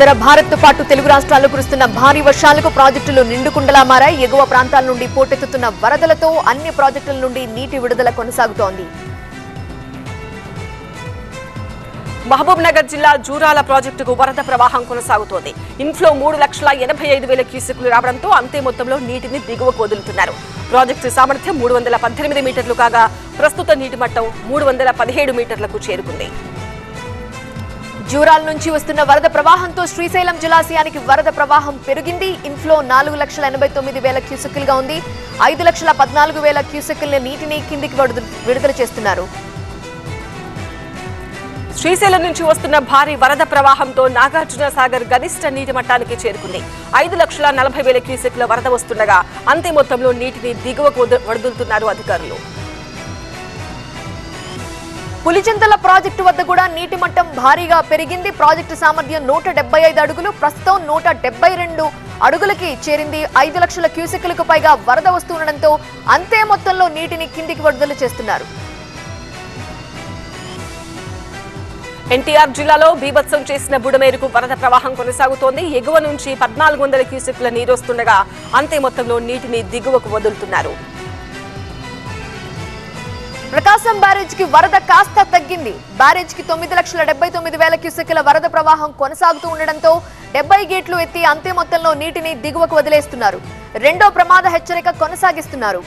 ఉత్తర భారత్ తో పాటు తెలుగు రాష్ట్రాల్లో కురుస్తున్న భారీ వర్షాలకు ప్రాజెక్టులు నిండుకుండలా మారాయి. ఎగువ ప్రాంతాల నుండి పోటెత్తుతున్న వరదలతో అన్ని ప్రాజెక్టుల నుండి నీటి విడుదల కొనసాగుతోంది. మహబూబ్ నగర్ జిల్లా జూరాల ప్రాజెక్టుకు వరద ప్రవాహం కొనసాగుతోంది. ఇన్ఫ్లో 3,85,000 క్యూసెక్లు రావడంతో అంతే మొత్తంలో నీటిని దిగువకు వదులుతున్నారు. ప్రాజెక్టు సామర్థ్యం 318 మీటర్లు కాగా ప్రస్తుత నీటి మట్టం 317 మీటర్లకు చేరుకుంది. జూరాల నుంచి వస్తున్న వరద ప్రవాహంతో శ్రీశైలం జలాశయానికి వరద ప్రవాహం పెరిగింది. ఇన్ఫ్లో 4,89,000 క్యూసెక్కులుగా ఉంది. 5,14,000 క్యూసెక్కుల నీటిని కిందికి విడుదల చేస్తున్నారు. శ్రీశైలం నుంచి వస్తున్న భారీ వరద ప్రవాహంతో నాగార్జున సాగర్ గరిష్ట నీటి మట్టానికి చేరుకుంది. 5,40,000 క్యూసెక్ల వరద వస్తుండగా అంతే మొత్తంలో నీటిని దిగువకు వదులుతున్నారు అధికారులు. పులిచింతల ప్రాజెక్టు వద్ద కూడా నీటి మట్టం భారీగా పెరిగింది. ప్రాజెక్టు సామర్థ్యం 175 అడుగులు, ప్రస్తుతం 172 అడుగులకి చేరింది. 5 లక్షల క్యూసెక్కులకు పైగా వరద వస్తుండటంతో అంతే మొత్తంలో నీటిని కిందికి విడుదల చేస్తున్నారు. ఎన్టీఆర్ జిల్లాలో బీభత్సం చేసిన బుడమేరుకు వరద ప్రవాహం కొనసాగుతోంది. ఎగువ నుంచి 1,400 క్యూసెక్ల నీరు వస్తుండగా అంతే మొత్తంలో నీటిని దిగువకు వదులుతున్నారు. ప్రకాశం బ్యారేజ్ కి వరద కాస్త తగ్గింది. బ్యారేజ్ కి 9,79,000 క్యూసెక్ల వరద ప్రవాహం కొనసాగుతూ ఉండడంతో 70 గేట్లు ఎత్తి అంతే మొత్తంలో నీటిని దిగువకు వదిలేస్తున్నారు. రెండో ప్రమాద హెచ్చరిక కొనసాగిస్తున్నారు.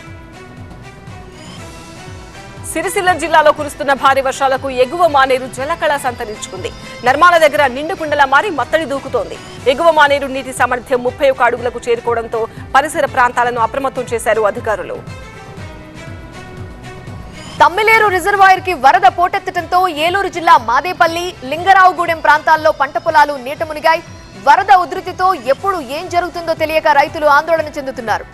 సిరిసిల్ల జిల్లాలో కురుస్తున్న భారీ వర్షాలకు ఎగువ మానేరు జలకళ సంతరించుకుంది. నర్మాల దగ్గర నిండుకుండలా మారి మత్తడి దూకుతోంది. ఎగువ మానేరు నీటి సామర్థ్యం 31 అడుగులకు చేరుకోవడంతో పరిసర ప్రాంతాలను అప్రమత్తం చేశారు అధికారులు. తమ్మిలేరు రిజర్వాయర్ కి వరద పోటెత్తడంతో ఏలూరు జిల్లా మాదేపల్లి, లింగరావుగూడెం ప్రాంతాల్లో పంట పొలాలు నీట మునిగాయి. వరద ఉధృతితో ఎప్పుడు ఏం జరుగుతుందో తెలియక రైతులు ఆందోళన చెందుతున్నారు.